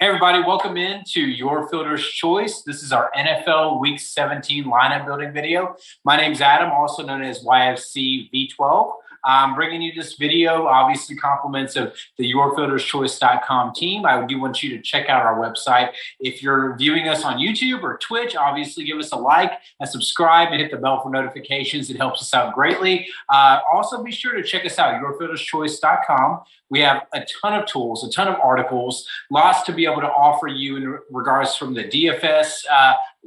Hey, everybody, welcome in to Your Fielder's Choice. This is our NFL Week 17 lineup building video. My name's Adam, also known as YFC V12. I'm bringing you this video, obviously compliments of the yourfielderschoice.com team. I do want you to check out our website. If you're viewing us on YouTube or Twitch, obviously give us a like and subscribe and hit the bell for notifications. It helps us out greatly. Also, be sure to check us out, yourfielderschoice.com. We have a ton of tools, a ton of articles, lots to be able to offer you in regards from the DFS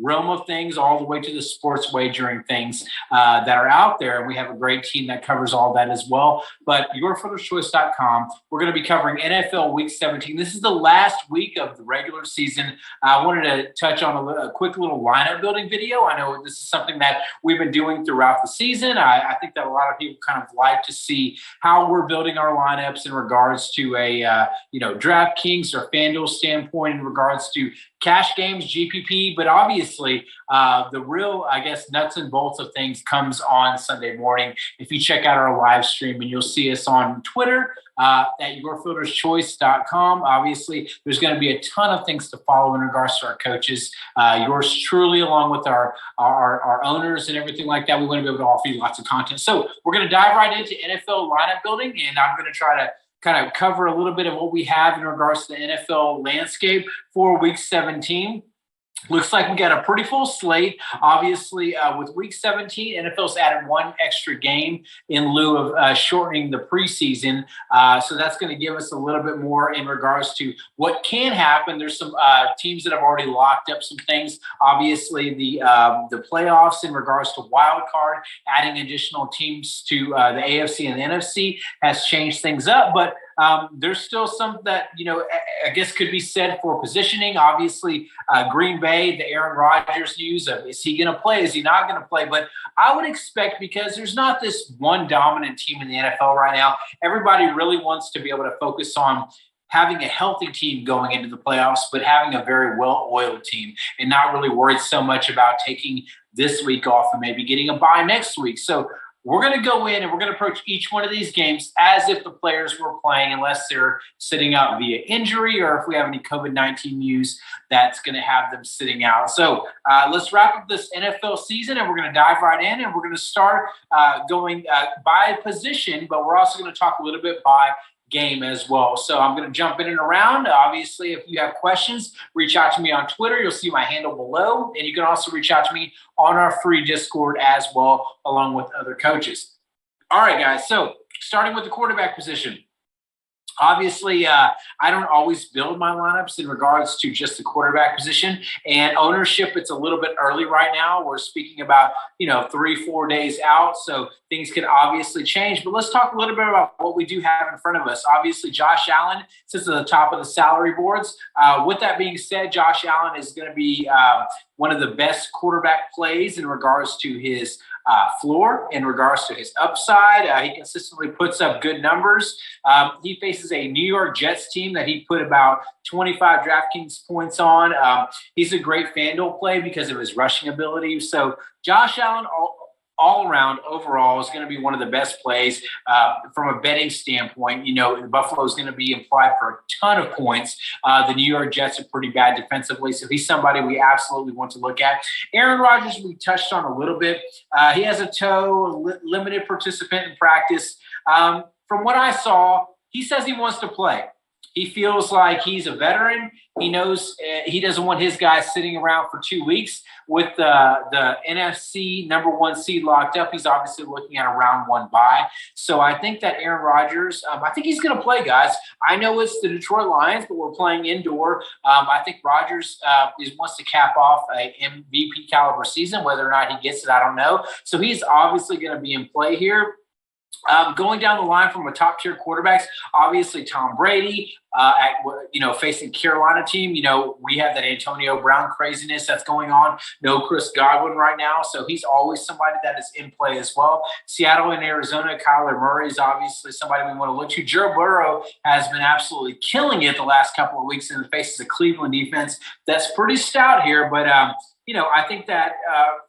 realm of things all the way to the sports wagering things that are out there. And we have a great team that covers all that as well. But yourfielderschoice.com, we're going to be covering NFL Week 17. This is the last week of the regular season. I wanted to touch on a quick little lineup building video. I know this is something that we've been doing throughout the season. I think that a lot of people kind of like to see how we're building our lineups in regards to a DraftKings or FanDuel standpoint, in regards to cash games, GPP, but obviously the real, nuts and bolts of things comes on Sunday morning. If you check out our live stream, and you'll see us on Twitter at yourfielderschoice.com. Obviously, there's going to be a ton of things to follow in regards to our coaches, yours truly, along with our owners and everything like that. We want to be able to offer you lots of content. So we're going to dive right into NFL lineup building, and I'm going to try to kind of cover a little bit of what we have in regards to the NFL landscape for Week 17. Looks like we got a pretty full slate. Obviously, with Week 17, NFL's added one extra game in lieu of shortening the preseason. So that's going to give us a little bit more in regards to what can happen. There's some teams that have already locked up some things. Obviously, the playoffs in regards to wild card, adding additional teams to the AFC and the NFC has changed things up. But there's still some that, I guess could be said for positioning. Obviously, Green Bay, the Aaron Rodgers news of, is he going to play? Is he not going to play? But I would expect, because there's not this one dominant team in the NFL right now, everybody really wants to be able to focus on having a healthy team going into the playoffs, but having a very well-oiled team and not really worried so much about taking this week off and maybe getting a bye next week. So we're going to go in and we're going to approach each one of these games as if the players were playing, unless they're sitting out via injury or if we have any COVID-19 news that's going to have them sitting out. So let's wrap up this NFL season, and we're going to dive right in, and we're going to start going by position, but we're also going to talk a little bit by game as well. So I'm going to jump in and around. Obviously, if you have questions, reach out to me on Twitter. You'll see my handle below. And you can also reach out to me on our free Discord as well, along with other coaches. All right, guys. So starting with the quarterback position. Obviously, I don't always build my lineups in regards to just the quarterback position and ownership. It's a little bit early right now. We're speaking about, 3-4 days out. So things can obviously change. But let's talk a little bit about what we do have in front of us. Obviously, Josh Allen sits at the top of the salary boards. With that being said, Josh Allen is going to be one of the best quarterback plays in regards to his floor, in regards to his upside. He consistently puts up good numbers. He faces a New York Jets team that he put about 25 DraftKings points on. He's a great FanDuel play because of his rushing ability. So Josh Allen, all around, overall, is going to be one of the best plays from a betting standpoint. Buffalo is going to be implied for a ton of points. The New York Jets are pretty bad defensively, so he's somebody we absolutely want to look at. Aaron Rodgers, we touched on a little bit. He has a toe, limited participant in practice. From what I saw, he says he wants to play. He feels like he's a veteran. He knows he doesn't want his guys sitting around for 2 weeks with the NFC number one seed locked up. He's obviously looking at a round one bye. So I think that Aaron Rodgers, I think he's going to play, guys. I know it's the Detroit Lions, but we're playing indoor. I think Rodgers wants to cap off a MVP caliber season. Whether or not he gets it, I don't know. So he's obviously going to be in play here. Going down the line from a top-tier quarterbacks, obviously Tom Brady, facing Carolina team. We have that Antonio Brown craziness that's going on. No Chris Godwin right now, so he's always somebody that is in play as well. Seattle and Arizona, Kyler Murray is obviously somebody we want to look to. Joe Burrow has been absolutely killing it the last couple of weeks in the face of the Cleveland defense. That's pretty stout here, but I think that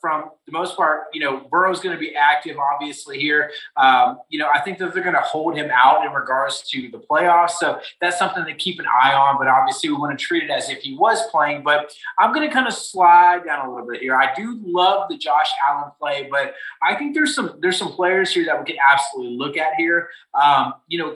from the most part, Burrow's going to be active, obviously, here. I think that they're going to hold him out in regards to the playoffs. So that's something to keep an eye on. But obviously, we want to treat it as if he was playing. But I'm going to kind of slide down a little bit here. I do love the Josh Allen play, but I think there's some players here that we can absolutely look at here.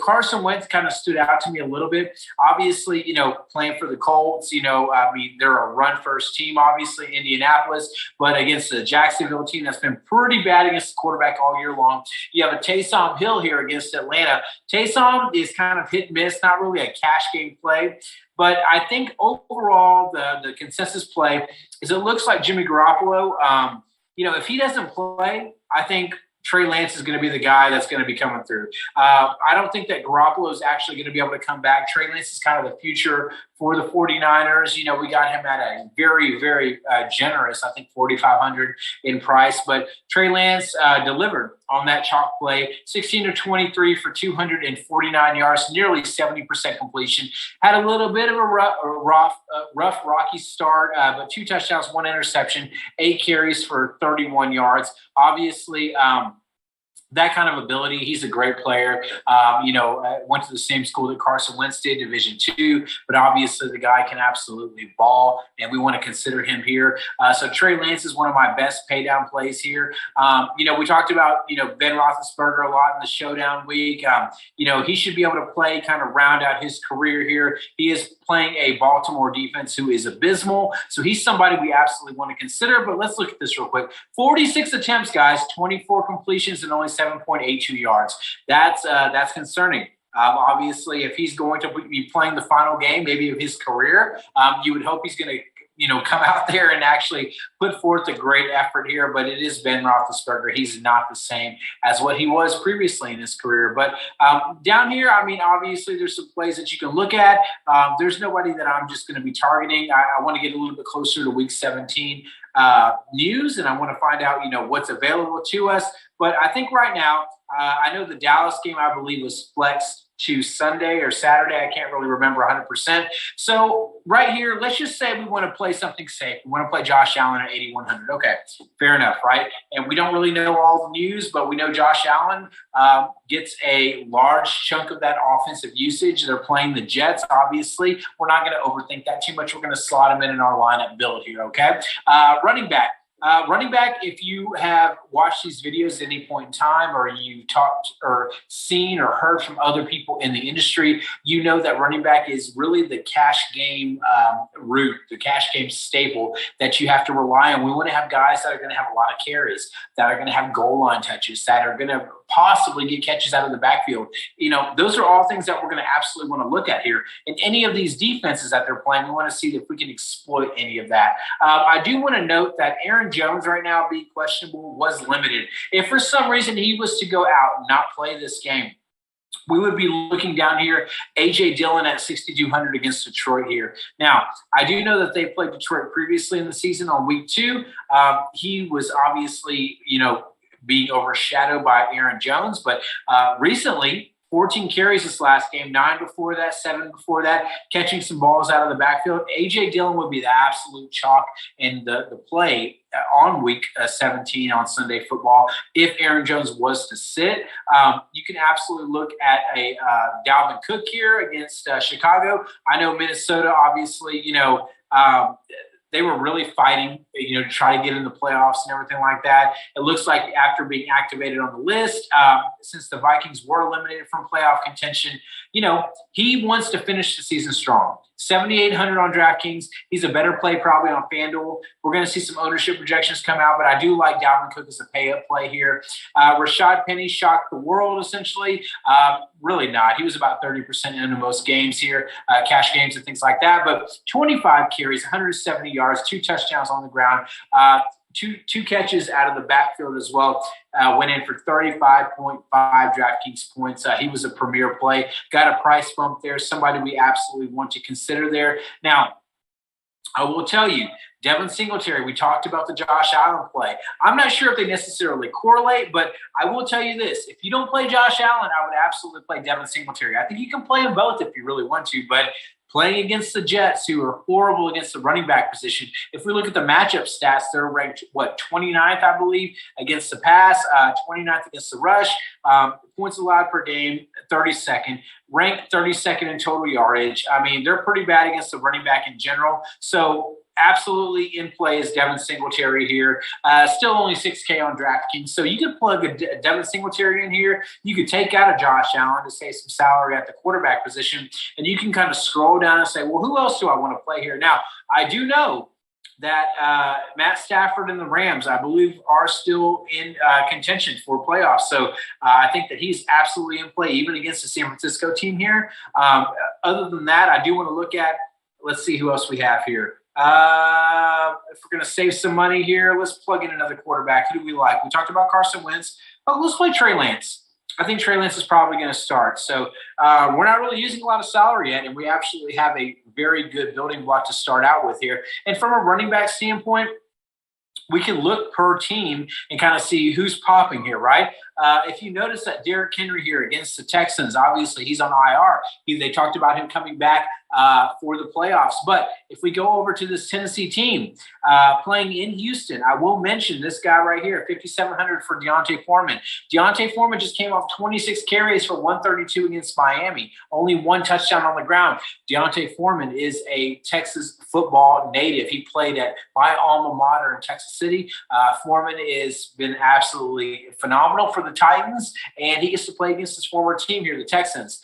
Carson Wentz kind of stood out to me a little bit. Obviously, playing for the Colts, they're a run-first team, obviously, Indianapolis, but against the Jacksonville team that's been pretty bad against the quarterback all year long. You have a Taysom Hill here against Atlanta. Taysom is kind of hit and miss, not really a cash game play. But I think overall the consensus play is it looks like Jimmy Garoppolo, if he doesn't play, I think Trey Lance is going to be the guy that's going to be coming through. I don't think that Garoppolo is actually going to be able to come back. Trey Lance is kind of the future for the 49ers. We got him at a very, very generous, I think, $4,500 in price. But Trey Lance delivered on that chalk play, 16 of 23 for 249 yards, nearly 70% completion. Had a little bit of a rough, rocky start, but 2 touchdowns, 1 interception, 8 carries for 31 yards. Obviously, that kind of ability. He's a great player. Went to the same school that Carson Wentz did, Division II, but obviously the guy can absolutely ball, and we want to consider him here. So Trey Lance is one of my best pay down plays here. We talked about, Ben Roethlisberger a lot in the showdown week. He should be able to play, kind of round out his career here. He is playing a Baltimore defense who is abysmal. So he's somebody we absolutely want to consider, but let's look at this real quick. 46 attempts, guys, 24 completions and only 7.82 yards. That's concerning. Obviously, if he's going to be playing the final game, maybe of his career, you would hope he's going to come out there and actually put forth a great effort here. But it is Ben Roethlisberger. He's not the same as what he was previously in his career. But down here, obviously there's some plays that you can look at. There's nobody that I'm just going to be targeting. I want to get a little bit closer to Week 17 news, and I want to find out, what's available to us. But I think right now, I know the Dallas game, I believe, was flexed to Sunday or Saturday. I can't really remember 100%. So right here, let's just say we want to play something safe. We want to play Josh Allen at 8,100. Okay, fair enough, right? And we don't really know all the news, but we know Josh Allen gets a large chunk of that offensive usage. They're playing the Jets, obviously. We're not going to overthink that too much. We're going to slot him in our lineup build here, okay? Running back. Running back, if you have watched these videos at any point in time, or you've talked or seen or heard from other people in the industry, you know that running back is really the cash game route, the cash game staple that you have to rely on. We want to have guys that are going to have a lot of carries, that are going to have goal line touches, that are going to possibly get catches out of the backfield. Those are all things that we're going to absolutely want to look at here. In any of these defenses that they're playing, we want to see if we can exploit any of that. I do want to note that Aaron Jones right now, being questionable, was limited. If for some reason he was to go out and not play this game, we would be looking down here, A.J. Dillon at 6,200 against Detroit here. Now, I do know that they played Detroit previously in the season on Week 2. He was obviously, being overshadowed by Aaron Jones, but recently, 14 carries this last game, 9 before that, 7 before that, catching some balls out of the backfield. A.J. Dillon would be the absolute chalk in the play on Week 17 on Sunday Football. If Aaron Jones was to sit, you can absolutely look at a Dalvin Cook here against Chicago. I know Minnesota, obviously, they were really fighting, to try to get in the playoffs and everything like that. It looks like after being activated on the list, since the Vikings were eliminated from playoff contention, he wants to finish the season strong. 7,800 on DraftKings. He's a better play probably on FanDuel. We're going to see some ownership projections come out, but I do like Dalvin Cook as a pay-up play here. Rashad Penny shocked the world, essentially. Really not. He was about 30% into most games here, cash games and things like that. But 25 carries, 170 yards, 2 touchdowns on the ground. Two catches out of the backfield as well. Went in for 35.5 DraftKings points. He was a premier play. Got a price bump there. Somebody we absolutely want to consider there. Now, I will tell you, Devin Singletary, we talked about the Josh Allen play. I'm not sure if they necessarily correlate, but I will tell you this. If you don't play Josh Allen, I would absolutely play Devin Singletary. I think you can play them both if you really want to, but playing against the Jets, who are horrible against the running back position. If we look at the matchup stats, they're ranked, 29th, I believe, against the pass, 29th against the rush, points allowed per game, 32nd, ranked 32nd in total yardage. I mean, they're pretty bad against the running back in general. So absolutely in play is Devin Singletary here. Still only $6K on DraftKings. So you could plug a Devin Singletary in here. You could take out a Josh Allen to save some salary at the quarterback position. And you can kind of scroll down and say, well, who else do I want to play here? Now, I do know that Matt Stafford and the Rams, I believe, are still in contention for playoffs. So I think that he's absolutely in play, even against the San Francisco team here. Other than that, I do want to look at, let's see who else we have here. If we're going to save some money here, let's plug in another quarterback. Who do we like? We talked about Carson Wentz. Oh, let's play Trey Lance. I think Trey Lance is probably going to start. So we're not really using a lot of salary yet, and we actually have a very good building block to start out with here. And from a running back standpoint, we can look per team and kind of see who's popping here, right? If you notice that Derrick Henry here against the Texans, obviously he's on IR. They talked about him coming back for the playoffs. But if we go over to this Tennessee team playing in Houston, I will mention this guy right here, 5,700 for Deontay Foreman. Deontay Foreman just came off 26 carries for 132 against Miami. Only one touchdown on the ground. Deontay Foreman is a Texas football native. He played at my alma mater in Texas City. Foreman has been absolutely phenomenal for the Titans, and he gets to play against his former team here, the Texans.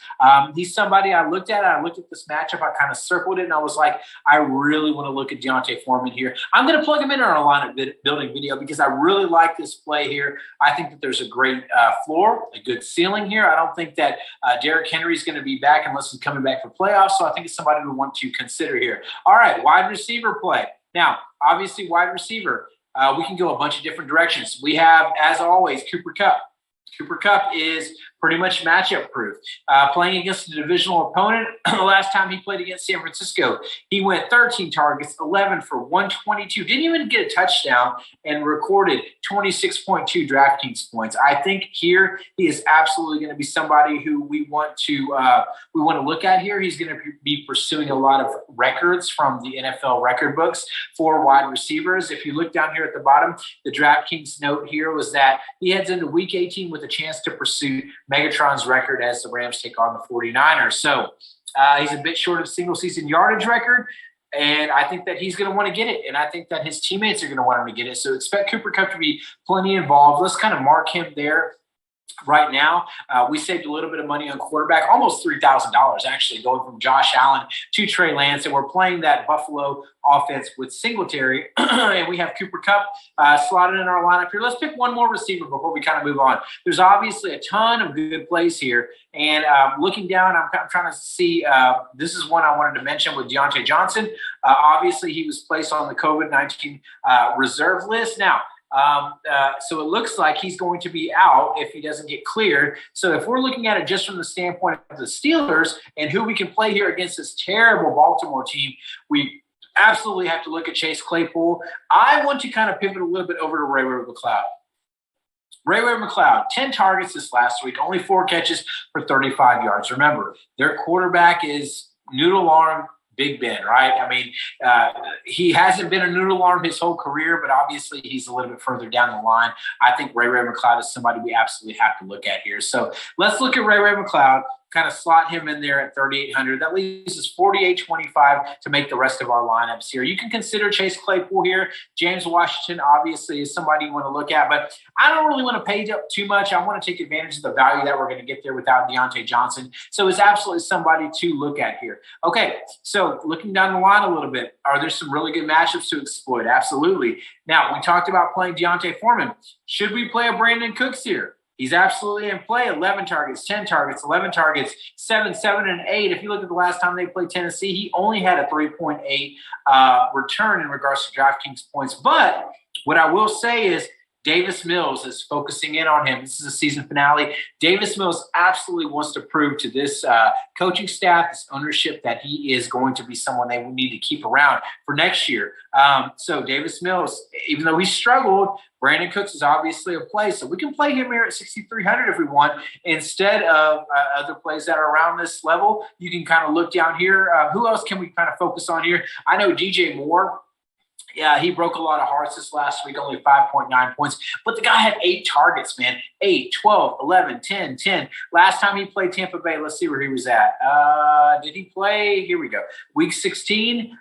He's somebody I looked at. I looked at this matchup. I kind of circled it, and I was like, I really want to look at Deontay Foreman here. I'm going to plug him in our lineup building video because I really like this play here. I think that there's a great floor, a good ceiling here. I don't think that Derrick Henry is going to be back unless he's coming back for playoffs, so I think it's somebody we want to consider here. All right, wide receiver play. Now, obviously, wide receiver, we can go a bunch of different directions. We have, as always, Cooper Kupp. Cooper Kupp is pretty much matchup proof. Playing against a divisional opponent, the last time he played against San Francisco, he went 13 targets, 11 for 122. Didn't even get a touchdown and recorded 26.2 DraftKings points. I think here he is absolutely going to be somebody who we want to look at here. He's going to be pursuing a lot of records from the NFL record books for wide receivers. If you look down here at the bottom, the DraftKings note here was that he heads into Week 18 with a chance to pursue Megatron's record as the Rams take on the 49ers. So he's a bit short of single-season yardage record, and I think that he's going to want to get it, and I think that his teammates are going to want him to get it. So expect Cooper Kupp to be plenty involved. Let's kind of mark him there. Right now, we saved a little bit of money on quarterback, almost $3,000 actually, going from Josh Allen to Trey Lance, and we're playing that Buffalo offense with Singletary, and we have Cooper Kupp slotted in our lineup here. Let's pick one more receiver before we kind of move on. There's obviously a ton of good plays here, and looking down, I'm trying to see, this is one I wanted to mention with Deontay Johnson. Obviously, he was placed on the COVID-19 reserve list. Now, so it looks like he's going to be out if he doesn't get cleared. So if we're looking at it just from the standpoint of the Steelers and who we can play here against this terrible Baltimore team, we absolutely have to look at Chase Claypool. I want to kind of pivot a little bit over to Ray McCloud. Ray McCloud, 10 targets this last week, only 4 catches for 35 yards. Remember, their quarterback is noodle arm Big Ben, right? I mean, he hasn't been a noodle arm his whole career, but obviously he's a little bit further down the line. I think Ray McCloud is somebody we absolutely have to look at here. So let's look at Ray McCloud, kind of slot him in there at 3,800. That leaves us 4,825 to make the rest of our lineups here. You can consider Chase Claypool here. James Washington obviously is somebody you want to look at, but I don't really want to pay too much. I want to take advantage of the value that we're going to get there without Deontay Johnson. So it's absolutely somebody to look at here. Okay, so looking down the line a little bit, are there some really good matchups to exploit? Absolutely. Now, we talked about playing Deontay Foreman. Should we play a Brandon Cooks here? He's absolutely in play. 11 targets, 10 targets, 11 targets, 7, 7, and 8. If you look at the last time they played Tennessee, he only had a 3.8 return in regards to DraftKings points. But what I will say is Davis Mills is focusing in on him. This is a season finale. Davis Mills absolutely wants to prove to this coaching staff, this ownership, that he is going to be someone they will need to keep around for next year. So Davis Mills, even though he struggled, Brandon Cooks is obviously a play. So we can play him here at 6,300 if we want. Instead of other plays that are around this level, you can kind of look down here. Who else can we kind of focus on here? I know DJ Moore. Yeah, he broke a lot of hearts this last week, only 5.9 points. But the guy had 8 targets, man. 8, 12, 11, 10, 10. Last time he played Tampa Bay, let's see where he was at. Did he play? Here we go. Week 16,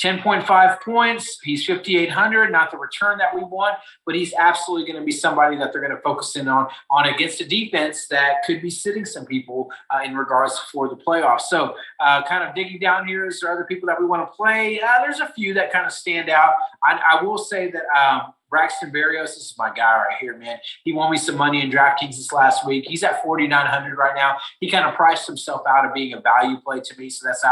10.5 points. He's 5,800, not the return that we want, but he's absolutely going to be somebody that they're going to focus in on against a defense that could be sitting some people in regards for the playoffs. So kind of digging down here, is there other people that we want to play? There's a few that kind of stand out. I will say that Braxton Barrios, this is my guy right here, man. He won me some money in DraftKings this last week. He's at 4,900 right now. He kind of priced himself out of being a value play to me, so that's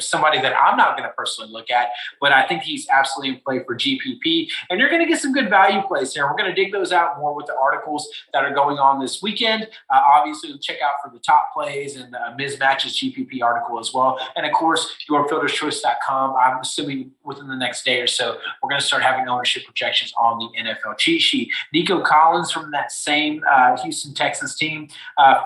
somebody that I'm not going to personally look at, but I think he's absolutely in play for GPP. And you're going to get some good value plays here. We're going to dig those out more with the articles that are going on this weekend. Obviously, check out for the top plays and the mismatches GPP article as well. And of course, yourfilterschoice.com. I'm assuming within the next day or so, we're going to start having ownership projections on the NFL cheat sheet. Nico Collins from that same Houston Texans team, 5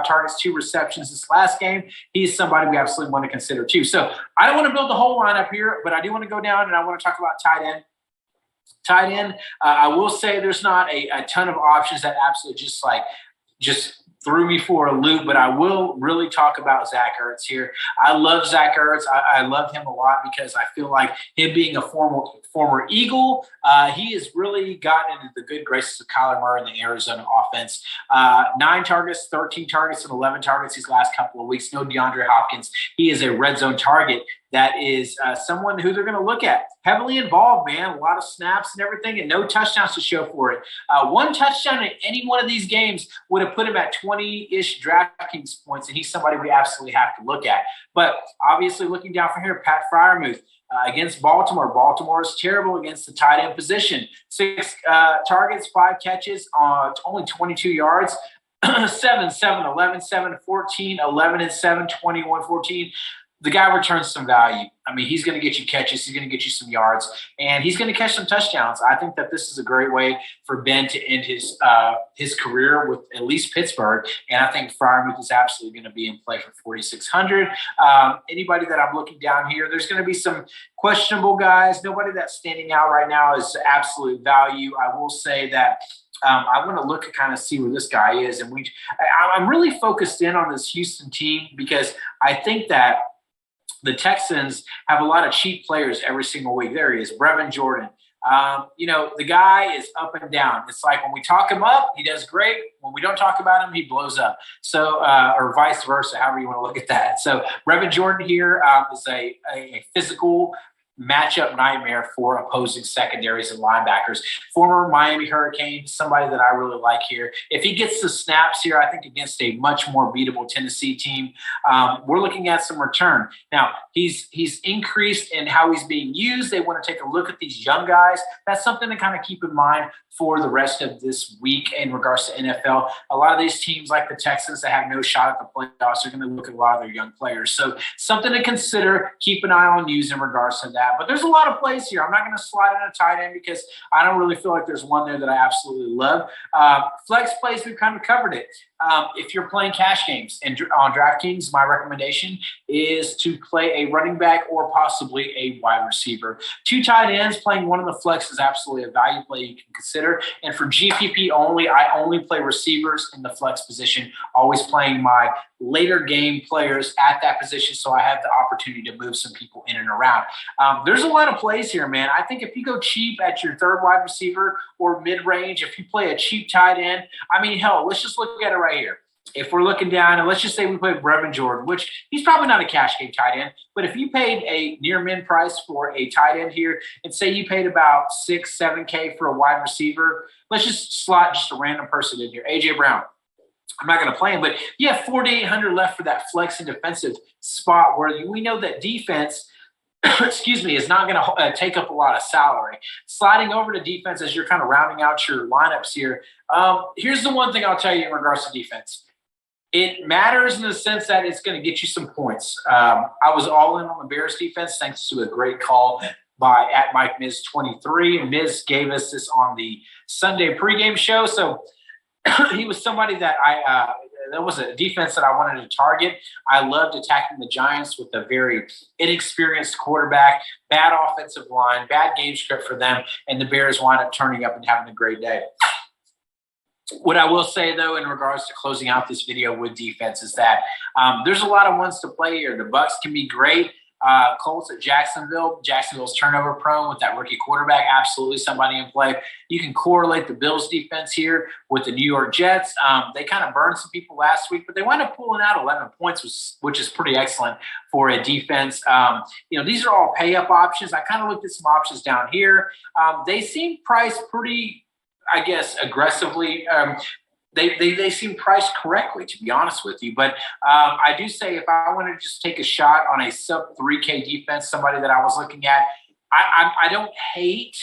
targets, 2 receptions this last game. He's somebody we absolutely want to consider too. So I don't want to build the whole lineup here, but I do want to go down and I want to talk about tight end. I will say there's not a ton of options that absolutely just threw me for a loop, but I will really talk about Zach Ertz here. I love Zach Ertz. I love him a lot because I feel like him being a former Eagle, he has really gotten into the good graces of Kyler Murray in the Arizona offense. 9 targets, 13 targets, and 11 targets these last couple of weeks. No DeAndre Hopkins. He is a red zone target. That is someone who they're going to look at. Heavily involved, man. A lot of snaps and everything, and no touchdowns to show for it. 1 touchdown in any one of these games would have put him at 20-ish DraftKings points, and he's somebody we absolutely have to look at. But obviously, looking down from here, Pat Freiermuth. Against Baltimore. Baltimore is terrible against the tight end position. 6 targets, 5 catches, only 22 yards. 7, 11, 7, 14, 11, and 7, 21, 14. The guy returns some value. I mean, he's going to get you catches. He's going to get you some yards, and he's going to catch some touchdowns. I think that this is a great way for Ben to end his career with at least Pittsburgh, and I think Freiermuth is absolutely going to be in play for 4,600. Anybody that I'm looking down here, there's going to be some questionable guys. Nobody that's standing out right now is absolute value. I will say that I want to look and kind of see where this guy is, and I'm really focused in on this Houston team because I think that the Texans have a lot of cheap players every single week. There he is, Brevin Jordan. The guy is up and down. It's like when we talk him up, he does great. When we don't talk about him, he blows up. So, or vice versa, however you want to look at that. So, Reverend Jordan here is a physical matchup nightmare for opposing secondaries and linebackers. Former Miami Hurricane, somebody that I really like here. If he gets the snaps here, I think against a much more beatable Tennessee team, we're looking at some return. Now, he's increased in how he's being used. They want to take a look at these young guys. That's something to kind of keep in mind for the rest of this week in regards to NFL. A lot of these teams like the Texans that have no shot at the playoffs are going to look at a lot of their young players. So something to consider, keep an eye on use in regards to that. But there's a lot of plays here. I'm not going to slide in a tight end because I don't really feel like there's one there that I absolutely love. Flex plays, we've kind of covered it. If you're playing cash games and on DraftKings, my recommendation is to play a running back or possibly a wide receiver. 2 tight ends, playing one of the flex is absolutely a value play you can consider. And for GPP only, I only play receivers in the flex position, always playing my later game players at that position so I have the opportunity to move some people in and around. There's a lot of plays here, man. I think if you go cheap at your 3rd wide receiver or mid-range, if you play a cheap tight end, I mean, hell, let's just look at it right here. If we're looking down, and let's just say we play Brevin Jordan, which he's probably not a cash game tight end, but if you paid a near min price for a tight end here, and say you paid about $6, $7K for a wide receiver, let's just slot just a random person in here, AJ Brown. I'm not going to play him, but you have 4,800 left for that flex and defensive spot where we know that defense excuse me, is not going to take up a lot of salary. Sliding over to defense as you're kind of rounding out your lineups here. Here's the one thing I'll tell you in regards to defense. It matters in the sense that it's going to get you some points. I was all in on the Bears defense thanks to a great call by at Mike Miz 23, and Miz gave us this on the Sunday pregame show. So he was somebody that that was a defense that I wanted to target. I loved attacking the Giants with a very inexperienced quarterback, bad offensive line, bad game script for them, and the Bears wind up turning up and having a great day. What I will say, though, in regards to closing out this video with defense is that there's a lot of ones to play here. The Bucs can be great. Colts at Jacksonville. Jacksonville's turnover prone with that rookie quarterback. Absolutely somebody in play. You can correlate the Bills defense here with the New York Jets. They kind of burned some people last week, but they wound up pulling out 11 points, which is pretty excellent for a defense. These are all pay-up options. I kind of looked at some options down here. They seem priced pretty, I guess, aggressively. They seem priced correctly, to be honest with you. But I do say if I want to just take a shot on a sub-3K defense, somebody that I was looking at, I don't hate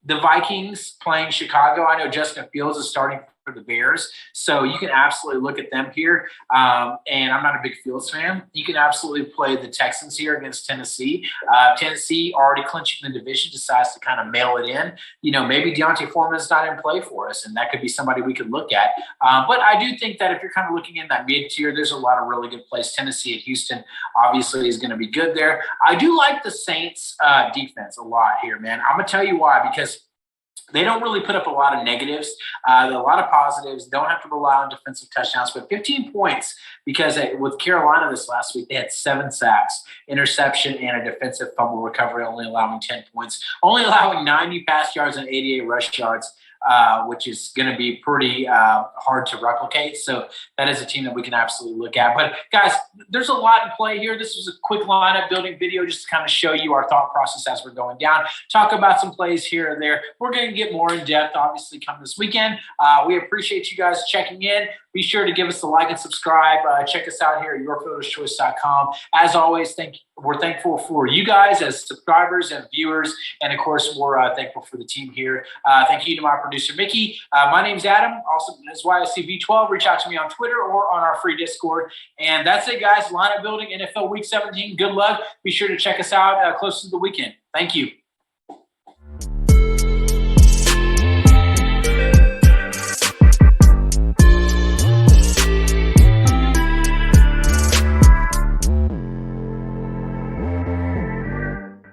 the Vikings playing Chicago. I know Justin Fields is starting for the Bears, so you can absolutely look at them here. And I'm not a big Fields fan. You can absolutely play the Texans here against Tennessee. Tennessee already clinching the division, decides to kind of mail it in. Maybe Deontay Foreman is not in play for us, and that could be somebody we could look at. But I do think that if you're kind of looking in that mid-tier, there's a lot of really good plays. Tennessee at Houston obviously is going to be good there. I do like the Saints defense a lot here, man. I'm going to tell you why, because they don't really put up a lot of negatives. A lot of positives. Don't have to rely on defensive touchdowns, but 15 points because with Carolina this last week, they had 7 sacks, interception, and a defensive fumble recovery, only allowing 10 points, only allowing 90 pass yards and 88 rush yards, which is going to be pretty hard to replicate. So that is a team that we can absolutely look at. But, guys, there's a lot in play here. This was a quick lineup building video just to kind of show you our thought process as we're going down, talk about some plays here and there. We're going to get more in depth, obviously, come this weekend. We appreciate you guys checking in. Be sure to give us a like and subscribe. Check us out here at yourfielderschoice.com. As always, we're thankful for you guys as subscribers and viewers. And, of course, we're thankful for the team here. Thank you to my producer, Mickey. My name's Adam, also known as YSCV12. Reach out to me on Twitter or on our free Discord. And that's it, guys. Lineup building, NFL Week 17. Good luck. Be sure to check us out close to the weekend. Thank you.